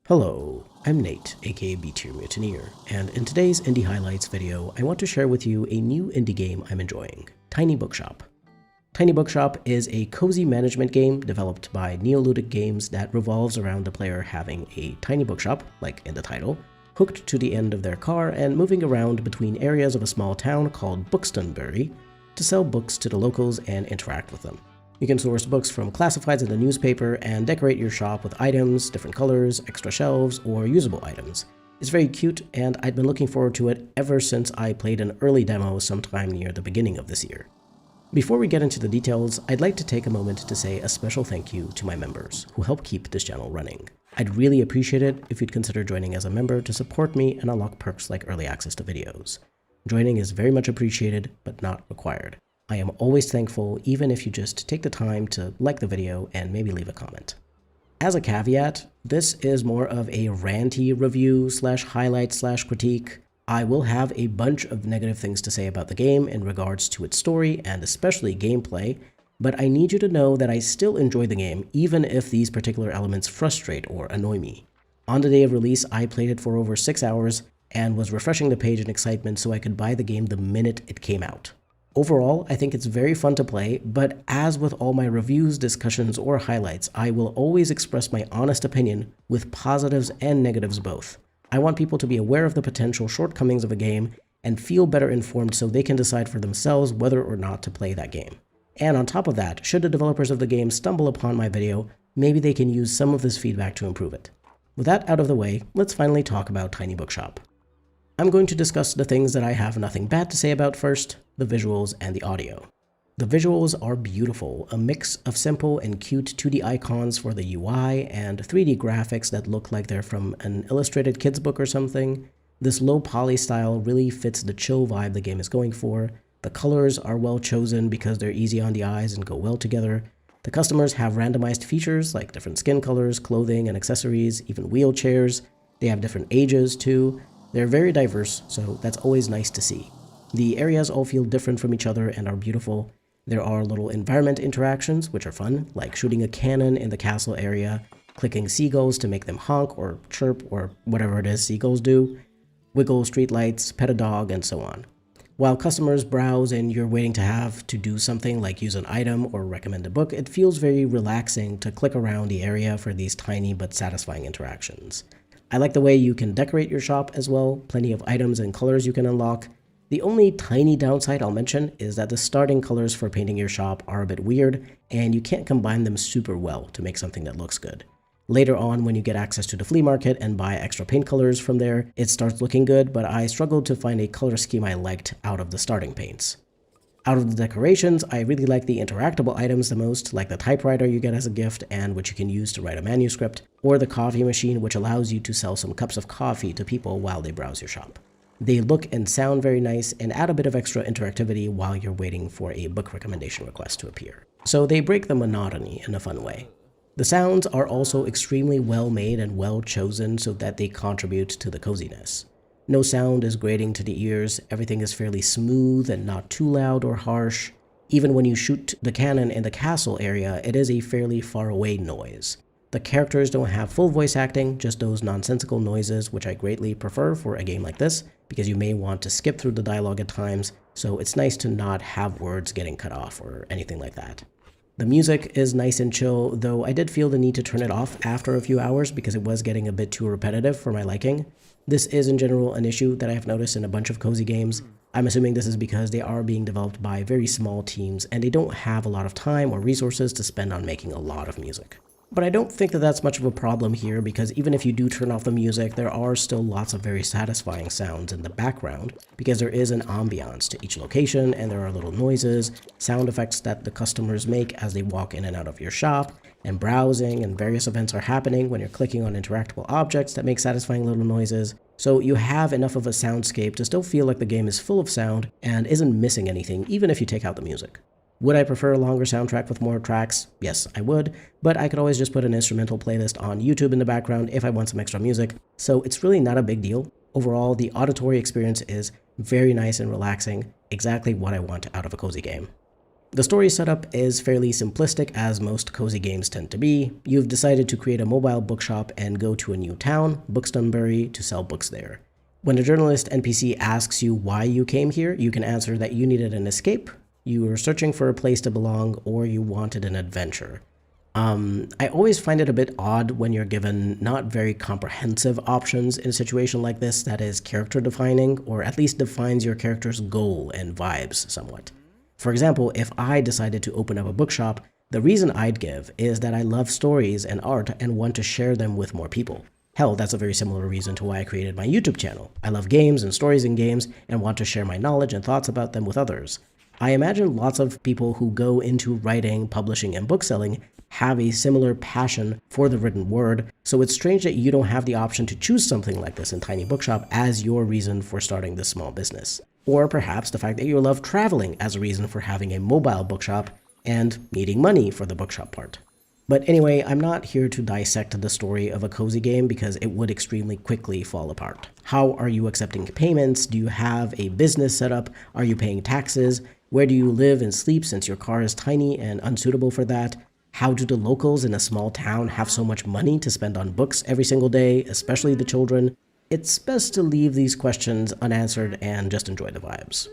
Hello, I'm Nate, aka B-Tier Mutineer, and in today's Indie Highlights video, I want to share with you a new indie game I'm enjoying, Tiny Bookshop. Tiny Bookshop is a cozy management game developed by Neoludic Games that revolves around the player having a tiny bookshop, like in the title, hooked to the end of their car and moving around between areas of a small town called Buxtonbury to sell books to the locals and interact with them. You can source books from classifieds in the newspaper and decorate your shop with items, different colors, extra shelves, or usable items. It's very cute, and I'd been looking forward to it ever since I played an early demo sometime near the beginning of this year. Before we get into the details, I'd like to take a moment to say a special thank you to my members who help keep this channel running. I'd really appreciate it if you'd consider joining as a member to support me and unlock perks like early access to videos. Joining is very much appreciated, but not required. I am always thankful, even if you just take the time to like the video and maybe leave a comment. As a caveat, this is more of a ranty review / highlight / critique. I will have a bunch of negative things to say about the game in regards to its story and especially gameplay, but I need you to know that I still enjoy the game even if these particular elements frustrate or annoy me. On the day of release, I played it for over 6 hours and was refreshing the page in excitement so I could buy the game the minute it came out. Overall, I think it's very fun to play, but as with all my reviews, discussions, or highlights, I will always express my honest opinion with positives and negatives both. I want people to be aware of the potential shortcomings of a game and feel better informed so they can decide for themselves whether or not to play that game. And on top of that, should the developers of the game stumble upon my video, maybe they can use some of this feedback to improve it. With that out of the way, let's finally talk about Tiny Bookshop. I'm going to discuss the things that I have nothing bad to say about first, the visuals and the audio. The visuals are beautiful, a mix of simple and cute 2D icons for the UI and 3D graphics that look like they're from an illustrated kids book or something. This low poly style really fits the chill vibe the game is going for. The colors are well chosen because they're easy on the eyes and go well together. The customers have randomized features like different skin colors, clothing and accessories, even wheelchairs. They have different ages too. They're very diverse, so that's always nice to see. The areas all feel different from each other and are beautiful. There are little environment interactions, which are fun, like shooting a cannon in the castle area, clicking seagulls to make them honk or chirp or whatever it is seagulls do, wiggle streetlights, pet a dog, and so on. While customers browse and you're waiting to have to do something like use an item or recommend a book, it feels very relaxing to click around the area for these tiny but satisfying interactions. I like the way you can decorate your shop as well, plenty of items and colors you can unlock. The only tiny downside I'll mention is that the starting colors for painting your shop are a bit weird, and you can't combine them super well to make something that looks good. Later on, when you get access to the flea market and buy extra paint colors from there, it starts looking good, but I struggled to find a color scheme I liked out of the starting paints. Out of the decorations, I really like the interactable items the most, like the typewriter you get as a gift and which you can use to write a manuscript, or the coffee machine which allows you to sell some cups of coffee to people while they browse your shop. They look and sound very nice and add a bit of extra interactivity while you're waiting for a book recommendation request to appear. So they break the monotony in a fun way. The sounds are also extremely well made and well chosen so that they contribute to the coziness. No sound is grating to the ears, everything is fairly smooth and not too loud or harsh. Even when you shoot the cannon in the castle area, it is a fairly far away noise. The characters don't have full voice acting, just those nonsensical noises, which I greatly prefer for a game like this, because you may want to skip through the dialogue at times, so it's nice to not have words getting cut off or anything like that. The music is nice and chill, though I did feel the need to turn it off after a few hours because it was getting a bit too repetitive for my liking. This is in general an issue that I have noticed in a bunch of cozy games. I'm assuming this is because they are being developed by very small teams and they don't have a lot of time or resources to spend on making a lot of music. But I don't think that that's much of a problem here because even if you do turn off the music, there are still lots of very satisfying sounds in the background because there is an ambiance to each location and there are little noises, sound effects that the customers make as they walk in and out of your shop, and browsing and various events are happening when you're clicking on interactable objects that make satisfying little noises. So you have enough of a soundscape to still feel like the game is full of sound and isn't missing anything even if you take out the music. Would I prefer a longer soundtrack with more tracks? Yes, I would, but I could always just put an instrumental playlist on YouTube in the background if I want some extra music, so it's really not a big deal. Overall, the auditory experience is very nice and relaxing, exactly what I want out of a cozy game. The story setup is fairly simplistic, as most cozy games tend to be. You've decided to create a mobile bookshop and go to a new town, Bookstonbury, to sell books there. When a journalist NPC asks you why you came here, you can answer that you needed an escape, you were searching for a place to belong, or you wanted an adventure. I always find it a bit odd when you're given not very comprehensive options in a situation like this that is character defining, or at least defines your character's goal and vibes somewhat. For example, if I decided to open up a bookshop, the reason I'd give is that I love stories and art and want to share them with more people. Hell, that's a very similar reason to why I created my YouTube channel. I love games and stories in games and want to share my knowledge and thoughts about them with others. I imagine lots of people who go into writing, publishing, and bookselling have a similar passion for the written word, so it's strange that you don't have the option to choose something like this in Tiny Bookshop as your reason for starting this small business. Or perhaps the fact that you love traveling as a reason for having a mobile bookshop and needing money for the bookshop part. But anyway, I'm not here to dissect the story of a cozy game because it would extremely quickly fall apart. How are you accepting payments? Do you have a business set up? Are you paying taxes? Where do you live and sleep since your car is tiny and unsuitable for that? How do the locals in a small town have so much money to spend on books every single day, especially the children? It's best to leave these questions unanswered and just enjoy the vibes.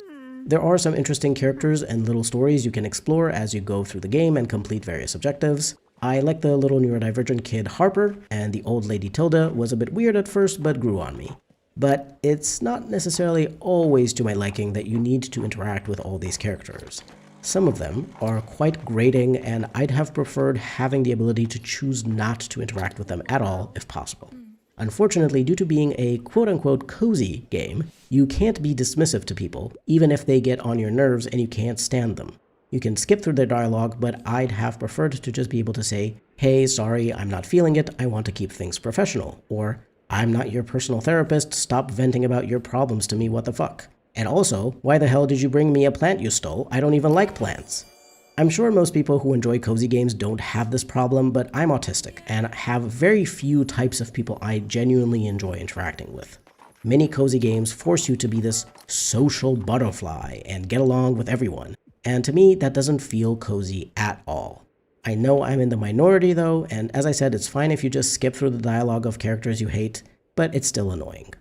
There are some interesting characters and little stories you can explore as you go through the game and complete various objectives. I like the little neurodivergent kid Harper, and the old lady Tilda was a bit weird at first but grew on me. But it's not necessarily always to my liking that you need to interact with all these characters. Some of them are quite grating, and I'd have preferred having the ability to choose not to interact with them at all if possible. Unfortunately, due to being a quote-unquote cozy game, you can't be dismissive to people, even if they get on your nerves and you can't stand them. You can skip through their dialogue, but I'd have preferred to just be able to say, "Hey, sorry, I'm not feeling it, I want to keep things professional," or "I'm not your personal therapist, stop venting about your problems to me, what the fuck." And also, "Why the hell did you bring me a plant you stole? I don't even like plants." I'm sure most people who enjoy cozy games don't have this problem, but I'm autistic and have very few types of people I genuinely enjoy interacting with. Many cozy games force you to be this social butterfly and get along with everyone, and to me that doesn't feel cozy at all. I know I'm in the minority though, and as I said, it's fine if you just skip through the dialogue of characters you hate, but it's still annoying.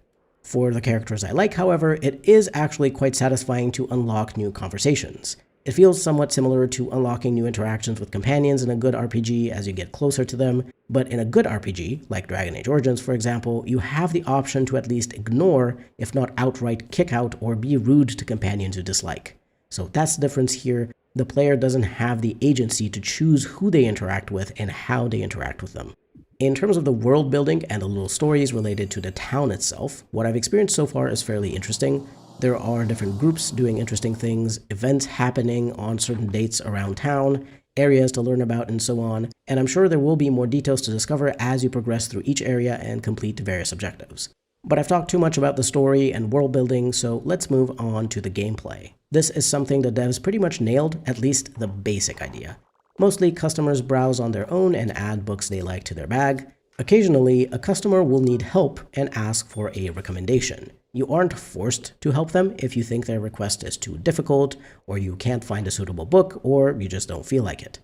For the characters I like, however, it is actually quite satisfying to unlock new conversations. It feels somewhat similar to unlocking new interactions with companions in a good RPG as you get closer to them, but in a good RPG, like Dragon Age Origins for example, you have the option to at least ignore, if not outright kick out or be rude to companions you dislike. So that's the difference here. The player doesn't have the agency to choose who they interact with and how they interact with them. In terms of the world building and the little stories related to the town itself, what I've experienced so far is fairly interesting. There are different groups doing interesting things, events happening on certain dates around town, areas to learn about, and so on, and I'm sure there will be more details to discover as you progress through each area and complete various objectives. But I've talked too much about the story and world building, so let's move on to the gameplay. This is something the devs pretty much nailed, at least the basic idea. Mostly customers browse on their own and add books they like to their bag. Occasionally, a customer will need help and ask for a recommendation. You aren't forced to help them if you think their request is too difficult, or you can't find a suitable book, or you just don't feel like it.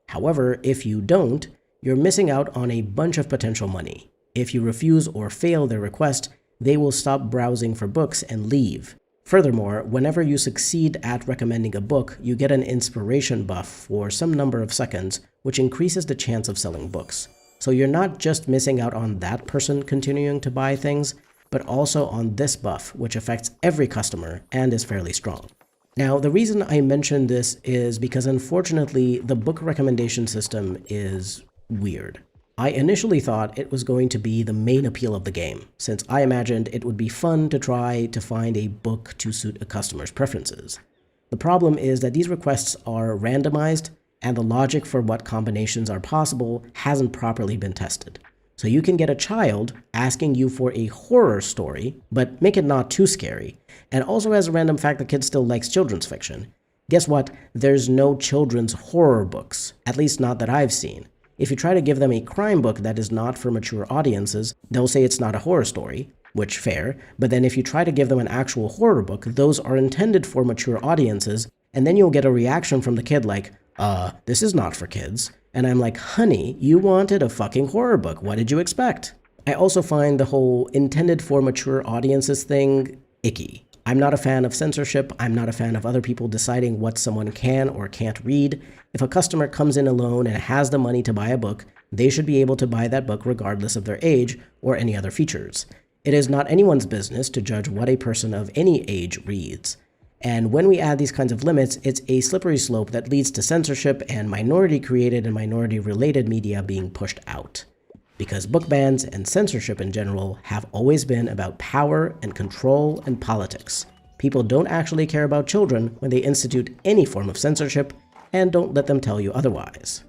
However, if you don't, you're missing out on a bunch of potential money. If you refuse or fail their request, they will stop browsing for books and leave. Furthermore, whenever you succeed at recommending a book, you get an inspiration buff for some number of seconds, which increases the chance of selling books. So you're not just missing out on that person continuing to buy things, but also on this buff, which affects every customer and is fairly strong. Now, the reason I mention this is because unfortunately, the book recommendation system is weird. I initially thought it was going to be the main appeal of the game, since I imagined it would be fun to try to find a book to suit a customer's preferences. The problem is that these requests are randomized, and the logic for what combinations are possible hasn't properly been tested. So you can get a child asking you for a horror story, but make it not too scary. And also, as a random fact, the kid still likes children's fiction. Guess what? There's no children's horror books, at least not that I've seen. If you try to give them a crime book that is not for mature audiences, they'll say it's not a horror story, which fair, but then if you try to give them an actual horror book, those are intended for mature audiences, And then you'll get a reaction from the kid like, this is not for kids. And I'm like, honey, you wanted a fucking horror book. What did you expect? I also find the whole intended for mature audiences thing icky. I'm not a fan of censorship. I'm not a fan of other people deciding what someone can or can't read. If a customer comes in alone and has the money to buy a book, they should be able to buy that book regardless of their age or any other features. It is not anyone's business to judge what a person of any age reads. And when we add these kinds of limits, it's a slippery slope that leads to censorship and minority-created and minority-related media being pushed out. Because book bans and censorship in general have always been about power and control and politics. People don't actually care about children when they institute any form of censorship, and don't let them tell you otherwise.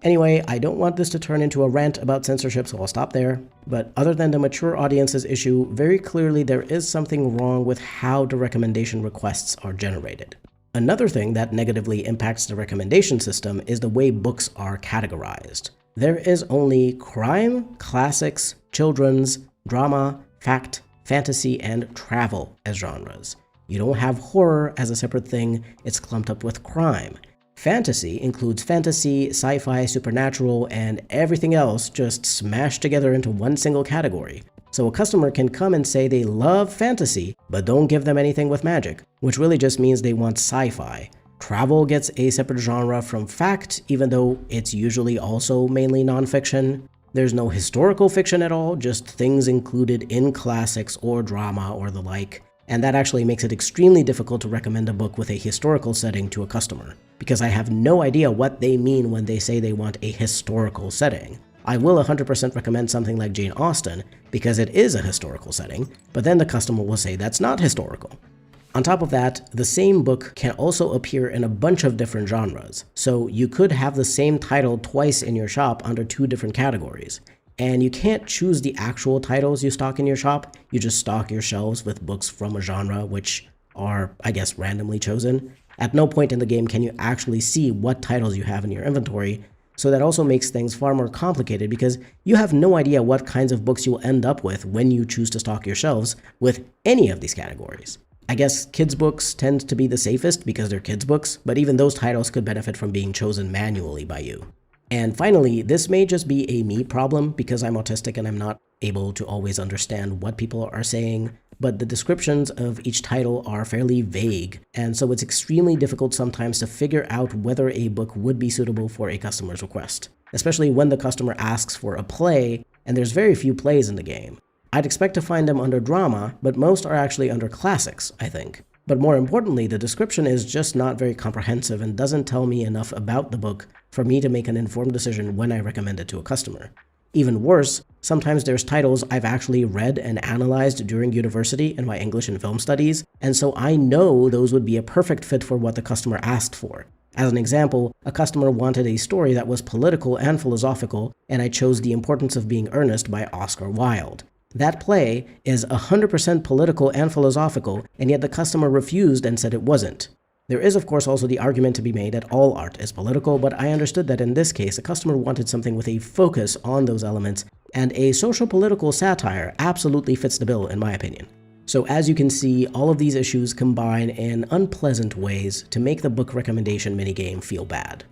Anyway, I don't want this to turn into a rant about censorship, so I'll stop there. But other than the mature audiences issue, very clearly there is something wrong with how the recommendation requests are generated. Another thing that negatively impacts the recommendation system is the way books are categorized. There is only crime, classics, children's, drama, fact, fantasy, and travel as genres. You don't have horror as a separate thing, it's clumped up with crime. Fantasy includes fantasy, sci-fi, supernatural, and everything else just smashed together into one single category. So a customer can come and say they love fantasy, but don't give them anything with magic, which really just means they want sci-fi. Travel gets a separate genre from fact, even though it's usually also mainly nonfiction. There's no historical fiction at all, just things included in classics or drama or the like. And that actually makes it extremely difficult to recommend a book with a historical setting to a customer, because I have no idea what they mean when they say they want a historical setting. I will 100% recommend something like Jane Austen, because it is a historical setting, but then the customer will say that's not historical. On top of that, the same book can also appear in a bunch of different genres, so you could have the same title twice in your shop under 2 different categories. And you can't choose the actual titles you stock in your shop, you just stock your shelves with books from a genre which are, I guess, randomly chosen. At no point in the game can you actually see what titles you have in your inventory, so that also makes things far more complicated because you have no idea what kinds of books you'll end up with when you choose to stock your shelves with any of these categories. I guess kids' books tend to be the safest because they're kids' books, but even those titles could benefit from being chosen manually by you. And finally, this may just be a me problem because I'm autistic and I'm not able to always understand what people are saying, but the descriptions of each title are fairly vague, and so it's extremely difficult sometimes to figure out whether a book would be suitable for a customer's request, especially when the customer asks for a play, and there's very few plays in the game. I'd expect to find them under drama, but most are actually under classics, I think. But more importantly, the description is just not very comprehensive and doesn't tell me enough about the book for me to make an informed decision when I recommend it to a customer. Even worse, sometimes there's titles I've actually read and analyzed during university in my English and film studies, and so I know those would be a perfect fit for what the customer asked for. As an example, a customer wanted a story that was political and philosophical, and I chose The Importance of Being Earnest by Oscar Wilde. That play is 100% political and philosophical, and yet the customer refused and said it wasn't. There is of course also the argument to be made that all art is political, but I understood that in this case, the customer wanted something with a focus on those elements, and a social-political satire absolutely fits the bill in my opinion. So as you can see, all of these issues combine in unpleasant ways to make the book recommendation minigame feel bad.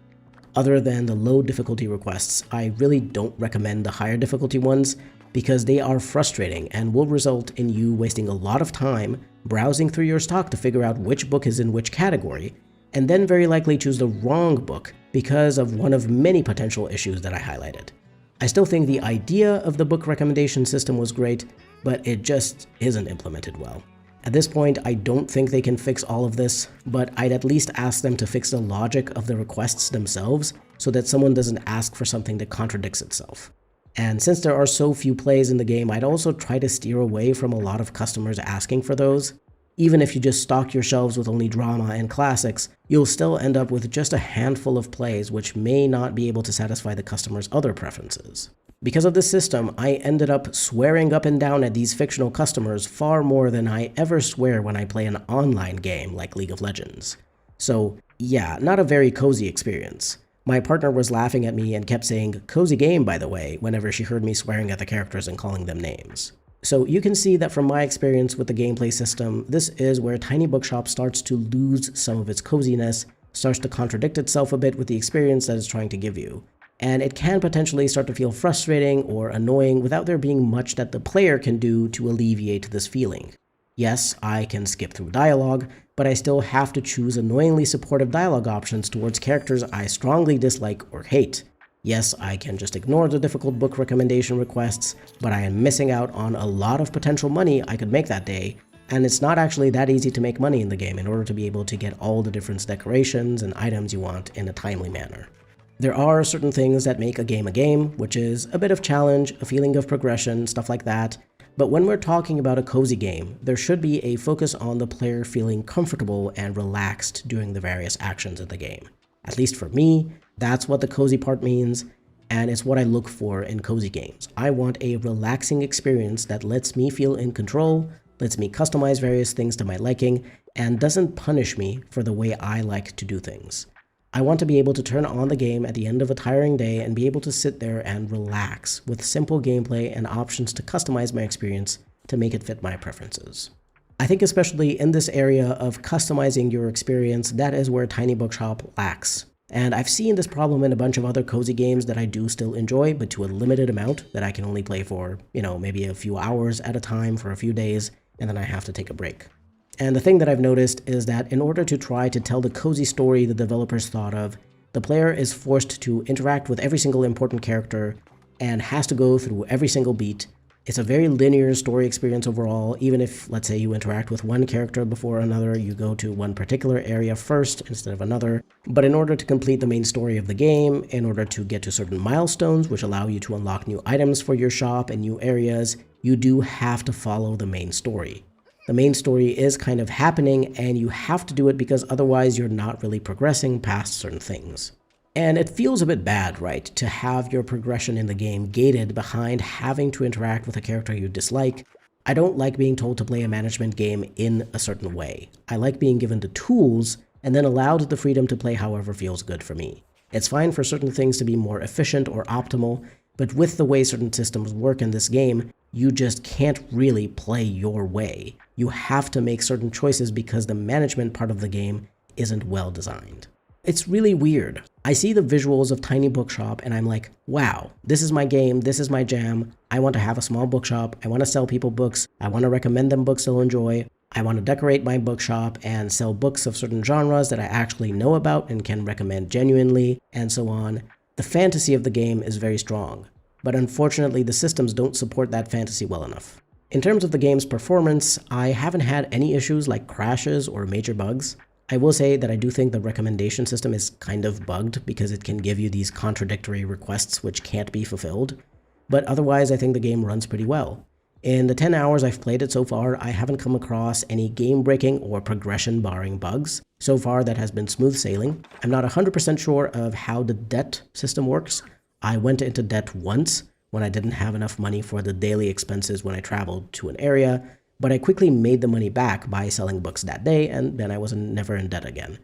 Other than the low difficulty requests, I really don't recommend the higher difficulty ones, because they are frustrating and will result in you wasting a lot of time browsing through your stock to figure out which book is in which category, and then very likely choose the wrong book because of one of many potential issues that I highlighted. I still think the idea of the book recommendation system was great, but it just isn't implemented well. At this point, I don't think they can fix all of this, but I'd at least ask them to fix the logic of the requests themselves so that someone doesn't ask for something that contradicts itself. And since there are so few plays in the game, I'd also try to steer away from a lot of customers asking for those. Even if you just stock your shelves with only drama and classics, you'll still end up with just a handful of plays which may not be able to satisfy the customer's other preferences. Because of this system, I ended up swearing up and down at these fictional customers far more than I ever swear when I play an online game like League of Legends. So yeah, not a very cozy experience. My partner was laughing at me and kept saying, "Cozy game, by the way," whenever she heard me swearing at the characters and calling them names. So you can see that from my experience with the gameplay system, this is where Tiny Bookshop starts to lose some of its coziness, starts to contradict itself a bit with the experience that it's trying to give you. And it can potentially start to feel frustrating or annoying without there being much that the player can do to alleviate this feeling. Yes, I can skip through dialogue, but I still have to choose annoyingly supportive dialogue options towards characters I strongly dislike or hate. Yes, I can just ignore the difficult book recommendation requests, but I am missing out on a lot of potential money I could make that day, and it's not actually that easy to make money in the game in order to be able to get all the different decorations and items you want in a timely manner. There are certain things that make a game, which is a bit of challenge, a feeling of progression, stuff like that. But when we're talking about a cozy game, there should be a focus on the player feeling comfortable and relaxed during the various actions in the game. At least for me, that's what the cozy part means, and it's what I look for in cozy games. I want a relaxing experience that lets me feel in control, lets me customize various things to my liking, and doesn't punish me for the way I like to do things. I want to be able to turn on the game at the end of a tiring day and be able to sit there and relax with simple gameplay and options to customize my experience to make it fit my preferences. I think especially in this area of customizing your experience, that is where Tiny Bookshop lacks. And I've seen this problem in a bunch of other cozy games that I do still enjoy, but to a limited amount that I can only play for, maybe a few hours at a time for a few days, and then I have to take a break. And the thing that I've noticed is that in order to try to tell the cozy story the developers thought of, the player is forced to interact with every single important character and has to go through every single beat. It's a very linear story experience overall. Even if, let's say, you interact with one character before another, you go to one particular area first instead of another. But in order to complete the main story of the game, in order to get to certain milestones which allow you to unlock new items for your shop and new areas, you do have to follow the main story. The main story is kind of happening, and you have to do it because otherwise you're not really progressing past certain things. And it feels a bit bad, right, to have your progression in the game gated behind having to interact with a character you dislike. I don't like being told to play a management game in a certain way. I like being given the tools and then allowed the freedom to play however feels good for me. It's fine for certain things to be more efficient or optimal, but with the way certain systems work in this game, you just can't really play your way. You have to make certain choices because the management part of the game isn't well designed. It's really weird. I see the visuals of Tiny Bookshop and I'm like, wow, this is my game, this is my jam. I want to have a small bookshop. I want to sell people books. I want to recommend them books they'll enjoy. I want to decorate my bookshop and sell books of certain genres that I actually know about and can recommend genuinely, and so on. The fantasy of the game is very strong, but unfortunately the systems don't support that fantasy well enough. In terms of the game's performance, I haven't had any issues like crashes or major bugs. I will say that I do think the recommendation system is kind of bugged because it can give you these contradictory requests which can't be fulfilled, but otherwise I think the game runs pretty well. In the 10 hours I've played it so far, I haven't come across any game-breaking or progression-barring bugs. So far that has been smooth sailing. I'm not 100% sure of how the debt system works. I went into debt once when I didn't have enough money for the daily expenses when I traveled to an area, but I quickly made the money back by selling books that day, and then I was never in debt again.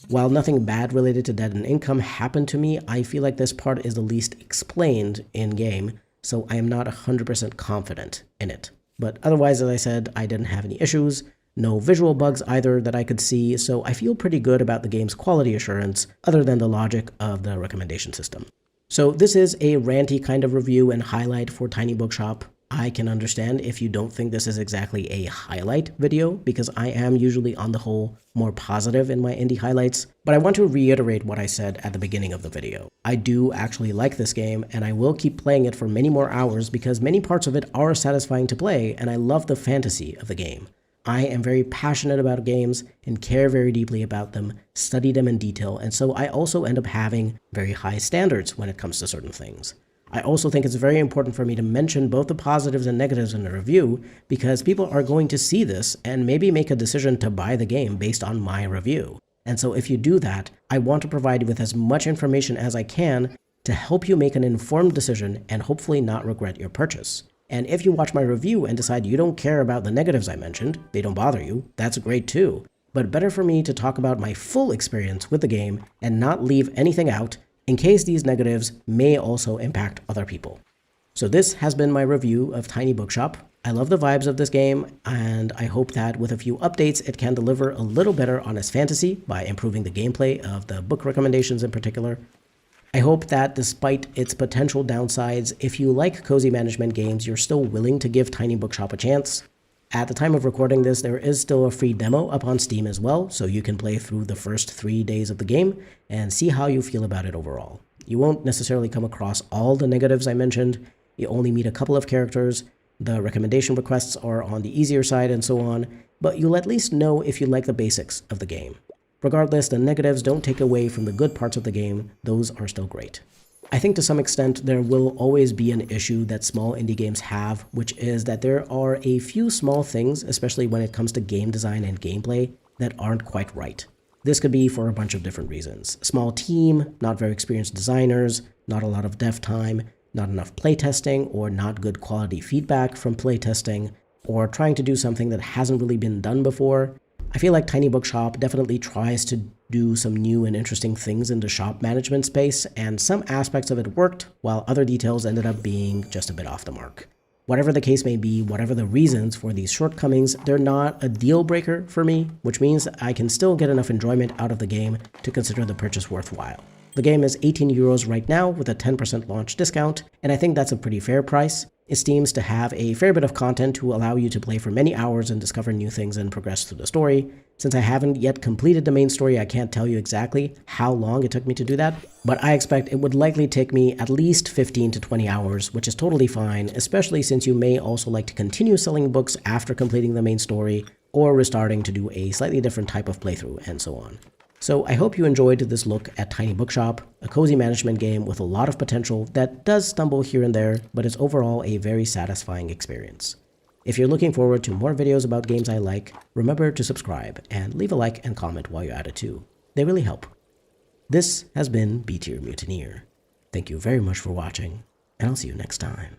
While nothing bad related to debt and income happened to me, I feel like this part is the least explained in-game, so I am not 100% confident in it. But otherwise, as I said, I didn't have any issues, no visual bugs either that I could see, so I feel pretty good about the game's quality assurance, other than the logic of the recommendation system. So this is a ranty kind of review and highlight for Tiny Bookshop. I can understand if you don't think this is exactly a highlight video, because I am usually on the whole more positive in my indie highlights, but I want to reiterate what I said at the beginning of the video. I do actually like this game, and I will keep playing it for many more hours because many parts of it are satisfying to play, and I love the fantasy of the game. I am very passionate about games and care very deeply about them, study them in detail, and so I also end up having very high standards when it comes to certain things. I also think it's very important for me to mention both the positives and negatives in the review because people are going to see this and maybe make a decision to buy the game based on my review. And so if you do that, I want to provide you with as much information as I can to help you make an informed decision and hopefully not regret your purchase. And if you watch my review and decide you don't care about the negatives I mentioned, they don't bother you, that's great too. But better for me to talk about my full experience with the game and not leave anything out in case these negatives may also impact other people. So this has been my review of Tiny Bookshop. I love the vibes of this game, and I hope that with a few updates, it can deliver a little better on its fantasy by improving the gameplay of the book recommendations in particular. I hope that despite its potential downsides, if you like cozy management games, you're still willing to give Tiny Bookshop a chance. At the time of recording this, there is still a free demo up on Steam as well, so you can play through the first 3 days of the game and see how you feel about it overall. You won't necessarily come across all the negatives I mentioned. You only meet a couple of characters, the recommendation requests are on the easier side and so on, but you'll at least know if you like the basics of the game. Regardless, the negatives don't take away from the good parts of the game, those are still great. I think to some extent there will always be an issue that small indie games have, which is that there are a few small things, especially when it comes to game design and gameplay, that aren't quite right. This could be for a bunch of different reasons. Small team, not very experienced designers, not a lot of dev time, not enough playtesting, or not good quality feedback from playtesting, or trying to do something that hasn't really been done before. I feel like Tiny Bookshop definitely tries to do some new and interesting things in the shop management space, and some aspects of it worked, while other details ended up being just a bit off the mark. Whatever the case may be, whatever the reasons for these shortcomings, they're not a deal breaker for me, which means I can still get enough enjoyment out of the game to consider the purchase worthwhile. The game is 18 euros right now with a 10% launch discount, and I think that's a pretty fair price. It seems to have a fair bit of content to allow you to play for many hours and discover new things and progress through the story. Since I haven't yet completed the main story, I can't tell you exactly how long it took me to do that, but I expect it would likely take me at least 15 to 20 hours, which is totally fine, especially since you may also like to continue selling books after completing the main story, or restarting to do a slightly different type of playthrough, and so on. So I hope you enjoyed this look at Tiny Bookshop, a cozy management game with a lot of potential that does stumble here and there, but is overall a very satisfying experience. If you're looking forward to more videos about games I like, remember to subscribe and leave a like and comment while you're at it too. They really help. This has been B Tier Mutineer. Thank you very much for watching, and I'll see you next time.